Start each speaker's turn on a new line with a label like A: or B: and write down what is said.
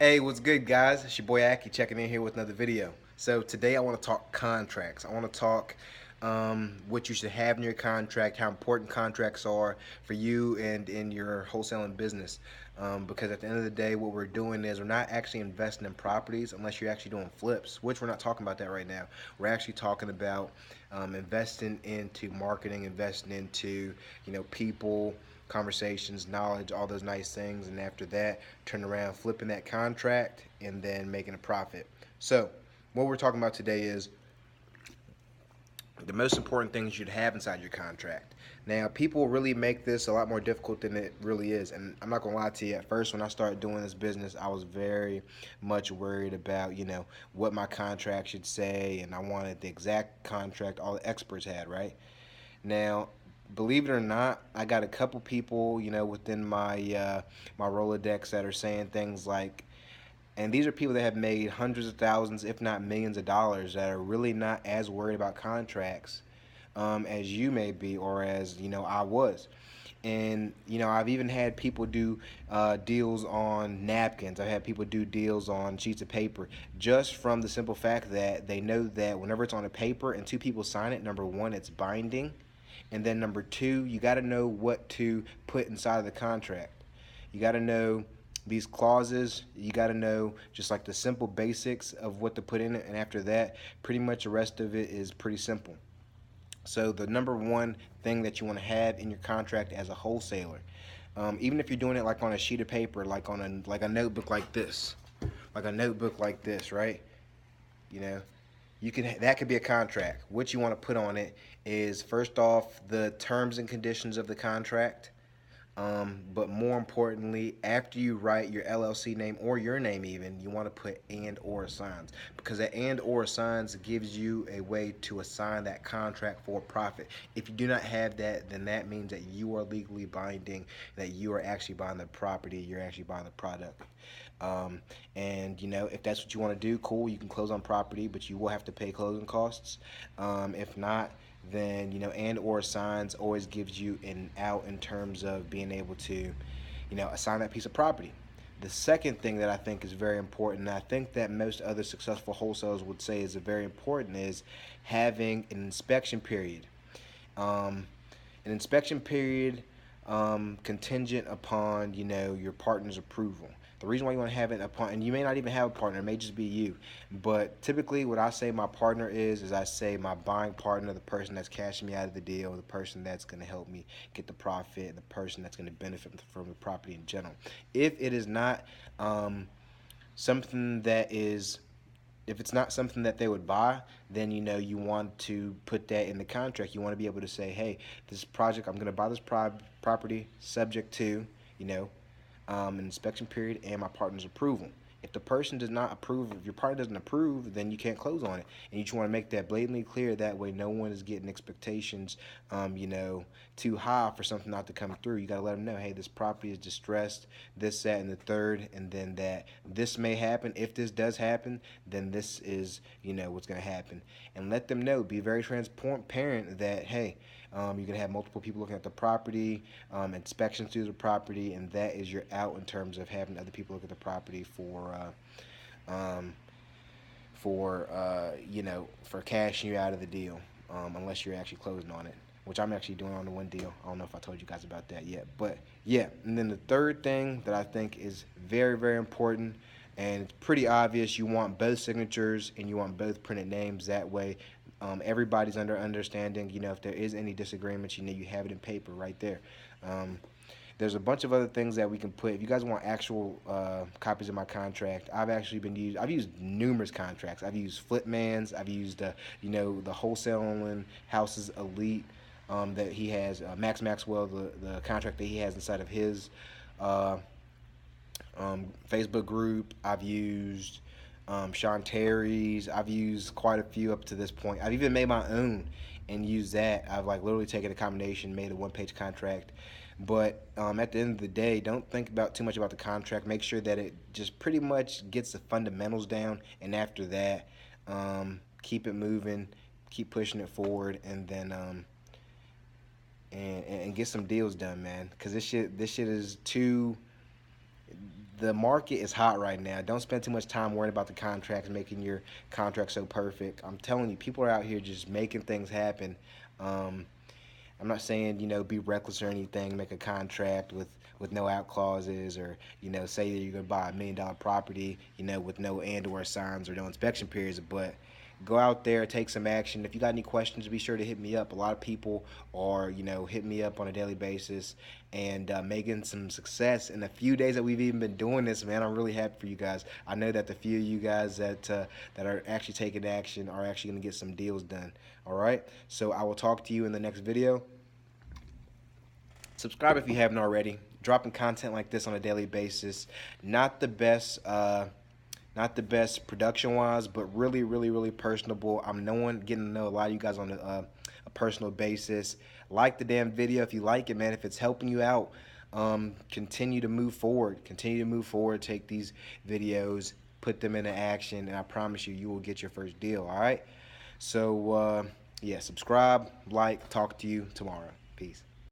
A: Hey, what's good, guys? It's your boy Aki checking in here with another video. So today I want to talk contracts. I want to talk what you should have in your contract, how important contracts are for you and in your wholesaling business. Because at the end of the day, what we're doing is we're not actually investing in properties unless you're actually doing flips, which we're not talking about that right now. We're actually talking about investing into marketing, investing into people, conversations, knowledge, all those nice things, and after that, turn around, flipping that contract, and then making a profit. So, what we're talking about today is the most important things you'd have inside your contract. Now, people really make this a lot more difficult than it really is. And I'm not going to lie to you, at first, when I started doing this business, I was very much worried about, what my contract should say. And I wanted the exact contract all the experts had, right? Now, believe it or not, I got a couple people, within my Rolodex that are saying things like, and these are people that have made hundreds of thousands, if not millions of dollars, that are really not as worried about contracts as you may be, or as I was. And I've even had people do deals on napkins. I've had people do deals on sheets of paper, just from the simple fact that they know that whenever it's on a paper and two people sign it, number one, it's binding, and then number two, you got to know what to put inside of the contract. You got to know these clauses. You got to know just like the simple basics of what to put in it, and after that, pretty much the rest of it is pretty simple. So the number one thing that you want to have in your contract as a wholesaler, even if you're doing it like on a sheet of paper, like a notebook like this, right? You know, you can that could be a contract. What you want to put on it is first off the terms and conditions of the contract. But more importantly, after you write your LLC name or your name, even you want to put and or signs, because that and or signs gives you a way to assign that contract for profit. If you do not have that, then that means that you are legally binding, that you are actually buying the property, you're actually buying the product. And if that's what you want to do, cool, you can close on property, but you will have to pay closing costs. If not, then and or signs always gives you an out in terms of being able to assign that piece of property. The second thing that I think is very important, and I think that most other successful wholesalers would say is very important, is having an inspection period. um, an inspection period contingent upon your partner's approval. The reason why you want to have it upon, and you may not even have a partner, it may just be you, but typically what I say my partner is I say my buying partner, the person that's cashing me out of the deal, the person that's going to help me get the profit, the person that's going to benefit from the property in general. If it is not something that is if it's not something that they would buy, then you want to put that in the contract. You want to be able to say, hey, this project, I'm going to buy this property subject to, you know, an inspection period and my partner's approval. If the person does not approve, if your partner doesn't approve, then you can't close on it. And you just want to make that blatantly clear. That way, no one is getting expectations, too high for something not to come through. You got to let them know, hey, this property is distressed, this, that, and the third, and then that this may happen. If this does happen, then this is, what's going to happen. And let them know. Be very transparent that, hey, you're gonna have multiple people looking at the property, inspections through the property, and that is your out in terms of having other people look at the property um, for cashing you out of the deal, unless you're actually closing on it, which I'm actually doing on the one deal. I don't know if I told you guys about that yet, but yeah. And then the third thing that I think is very, very important, and it's pretty obvious, you want both signatures and you want both printed names. That way, everybody's under understanding. If there is any disagreements, you have it in paper right there. Um, there's a bunch of other things that we can put. If you guys want actual copies of my contract, I've used numerous contracts. I've used Flipman's. I've used the Wholesaling Houses Elite that he has. Max Maxwell, the contract that he has inside of his uh, Facebook group. I've used Sean Terry's. I've used quite a few up to this point. I've even made my own and used that. I've like literally taken a combination, made a one-page contract. But at the end of the day, don't think about too much about the contract. Make sure that it just pretty much gets the fundamentals down, and after that, keep it moving, keep pushing it forward, and then and get some deals done, man. Because this shit is too the market is hot right now. Don't spend too much time worrying about the contracts, making your contract so perfect. I'm telling you, people are out here just making things happen. Um, I'm not saying, be reckless or anything, make a contract with no out clauses, or, say that you're going to buy $1 million property, with no and/or signs or no inspection periods, but go out there, take some action. If you got any questions, be sure to hit me up. A lot of people are, hitting me up on a daily basis and making some success in the few days that we've even been doing this, man. I'm really happy for you guys. I know that the few of you guys that are actually taking action are actually going to get some deals done. All right, so I will talk to you in the next video. Subscribe if you haven't already. Dropping content like this on a daily basis. Not the best, production wise, but really, really, really personable. I'm getting to know a lot of you guys on a personal basis. Like the damn video if you like it, man. If it's helping you out, continue to move forward. Continue to move forward. Take these videos, put them into action, and I promise you, you will get your first deal. All right. So yeah, subscribe, like, talk to you tomorrow. Peace.